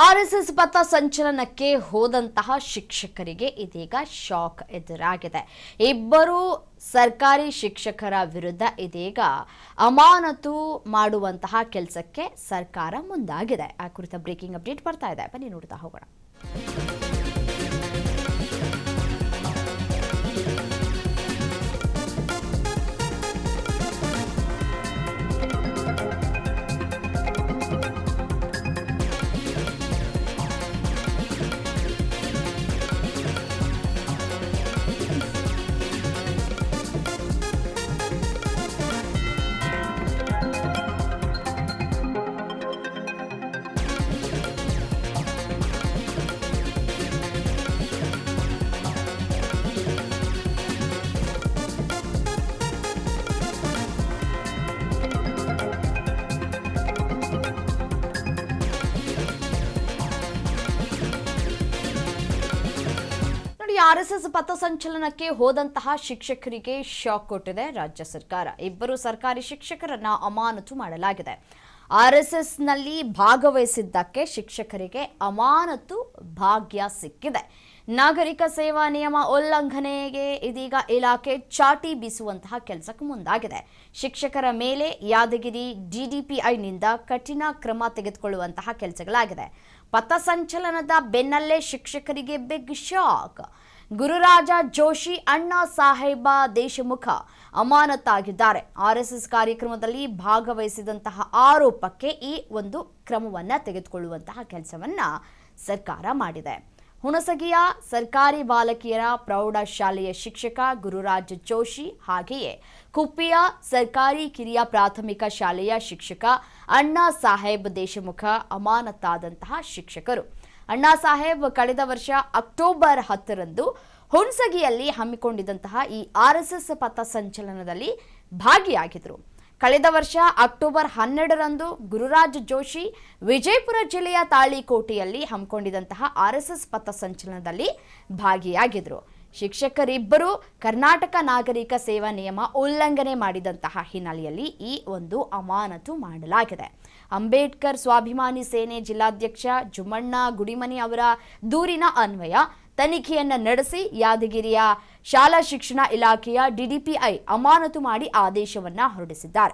RSS ಪಥ ಸಂಚಲನಕ್ಕೆ ಹೋದಂತಹ ಶಿಕ್ಷಕರಿಗೆ ಇದೀಗ ಶಾಕ್ ಎದುರಾಗಿದೆ. ಇಬ್ಬರು ಸರ್ಕಾರಿ ಶಿಕ್ಷಕರ ವಿರುದ್ಧ ಇದೀಗ ಅಮಾನತು ಮಾಡುವಂತಹ ಕೆಲಸಕ್ಕೆ ಸರ್ಕಾರ ಮುಂದಾಗಿದೆ. ಆ ಕುರಿತ ಬ್ರೇಕಿಂಗ್ ಅಪ್ಡೇಟ್ ಬರ್ತಾ ಇದೆ, ಬನ್ನಿ ನೋಡ್ತಾ ಹೋಗೋಣ. ಆರ್ಎಸ್ಎಸ್ ಪಥಸಂಚಲನಕ್ಕೆ ಹೋದಂತಹ ಶಿಕ್ಷಕರಿಗೆ ಶಾಕ್ ಕೊಟ್ಟಿದೆ ರಾಜ್ಯ ಸರ್ಕಾರ. ಇಬ್ಬರು ಸರ್ಕಾರಿ ಶಿಕ್ಷಕರನ್ನ ಅಮಾನತು ಮಾಡಲಾಗಿದೆ. ಆರ್ಎಸ್ಎಸ್ನಲ್ಲಿ ಭಾಗವಹಿಸಿದ್ದಕ್ಕೆ ಶಿಕ್ಷಕರಿಗೆ ಅಮಾನತು ಭಾಗ್ಯ ಸಿಕ್ಕಿದೆ. ನಾಗರಿಕ ಸೇವಾ ನಿಯಮ ಉಲ್ಲಂಘನೆಗೆ ಇದೀಗ ಇಲಾಖೆ ಚಾಟಿ ಬೀಸುವಂತಹ ಕೆಲಸಕ್ಕೆ ಮುಂದಾಗಿದೆ. ಶಿಕ್ಷಕರ ಮೇಲೆ ಯಾದಗಿರಿ ಡಿಡಿಪಿಐನಿಂದ ಕಠಿಣ ಕ್ರಮ ತೆಗೆದುಕೊಳ್ಳುವಂತಹ ಕೆಲಸಗಳಾಗಿದೆ. ಪಥಸಂಚಲನದ ಬೆನ್ನಲ್ಲೇ ಶಿಕ್ಷಕರಿಗೆ ಬಿಗ್ ಶಾಕ್. ಗುರುರಾಜ ಜೋಶಿ, ಅಣ್ಣಾ ಸಾಹೇಬ ದೇಶಮುಖ ಅಮಾನತಾಗಿದ್ದಾರೆ. ಆರ್ಎಸ್ಎಸ್ ಕಾರ್ಯಕ್ರಮದಲ್ಲಿ ಭಾಗವಹಿಸಿದಂತಹ ಆರೋಪಕ್ಕೆ ಈ ಒಂದು ಕ್ರಮವನ್ನು ತೆಗೆದುಕೊಳ್ಳುವಂತಹ ಕೆಲಸವನ್ನ ಸರ್ಕಾರ ಮಾಡಿದೆ. ಹುಣಸಗಿಯ ಸರ್ಕಾರಿ ಬಾಲಕಿಯರ ಪ್ರೌಢಶಾಲೆಯ ಶಿಕ್ಷಕ ಗುರುರಾಜ್ ಜೋಶಿ, ಹಾಗೆಯೇ ಕುಪ್ಪಿಯ ಸರ್ಕಾರಿ ಕಿರಿಯ ಪ್ರಾಥಮಿಕ ಶಾಲೆಯ ಶಿಕ್ಷಕ ಅಣ್ಣಾ ಸಾಹೇಬ್ ದೇಶಮುಖ ಅಮಾನತಾದಂತಹ ಶಿಕ್ಷಕರು. ಅಣ್ಣಾ ಸಾಹೇಬ್ ಕಳೆದ ವರ್ಷ ಅಕ್ಟೋಬರ್ 10ರಂದು ಹುಣಸಗಿಯಲ್ಲಿ ಹಮ್ಮಿಕೊಂಡಿದ್ದಂತಹ ಈ ಆರ್ಎಸ್ಎಸ್ ಪಥಸಂಚಲನದಲ್ಲಿ ಭಾಗಿಯಾಗಿದ್ದರು. ಕಳೆದ ವರ್ಷ ಅಕ್ಟೋಬರ್ 12ರಂದು ಗುರುರಾಜ್ ಜೋಶಿ ವಿಜಯಪುರ ಜಿಲ್ಲೆಯ ತಾಳಿಕೋಟೆಯಲ್ಲಿ ಹಮ್ಮಿಕೊಂಡಿದ್ದಂತಹ ಆರ್ಎಸ್ಎಸ್ ಪಥಸಂಚಲನದಲ್ಲಿ ಭಾಗಿಯಾಗಿದ್ದರು. ಶಿಕ್ಷಕರಿಬ್ಬರು ಕರ್ನಾಟಕ ನಾಗರಿಕ ಸೇವಾ ನಿಯಮ ಉಲ್ಲಂಘನೆ ಮಾಡಿದಂತಹ ಹಿನ್ನೆಲೆಯಲ್ಲಿ ಈ ಒಂದು ಅಮಾನತು ಮಾಡಲಾಗಿದೆ. ಅಂಬೇಡ್ಕರ್ ಸ್ವಾಭಿಮಾನಿ ಸೇನೆ ಜಿಲ್ಲಾಧ್ಯಕ್ಷ ಜುಮ್ಮಣ್ಣ ಗುಡಿಮನಿ ಅವರ ದೂರಿನ ಅನ್ವಯ ತನಿಖೆಯನ್ನು ನಡೆಸಿ ಯಾದಗಿರಿಯ ಶಾಲಾ ಶಿಕ್ಷಣ ಇಲಾಖೆಯ ಡಿಡಿಪಿಐ ಅಮಾನತು ಮಾಡಿ ಆದೇಶವನ್ನ ಹೊರಡಿಸಿದ್ದಾರೆ.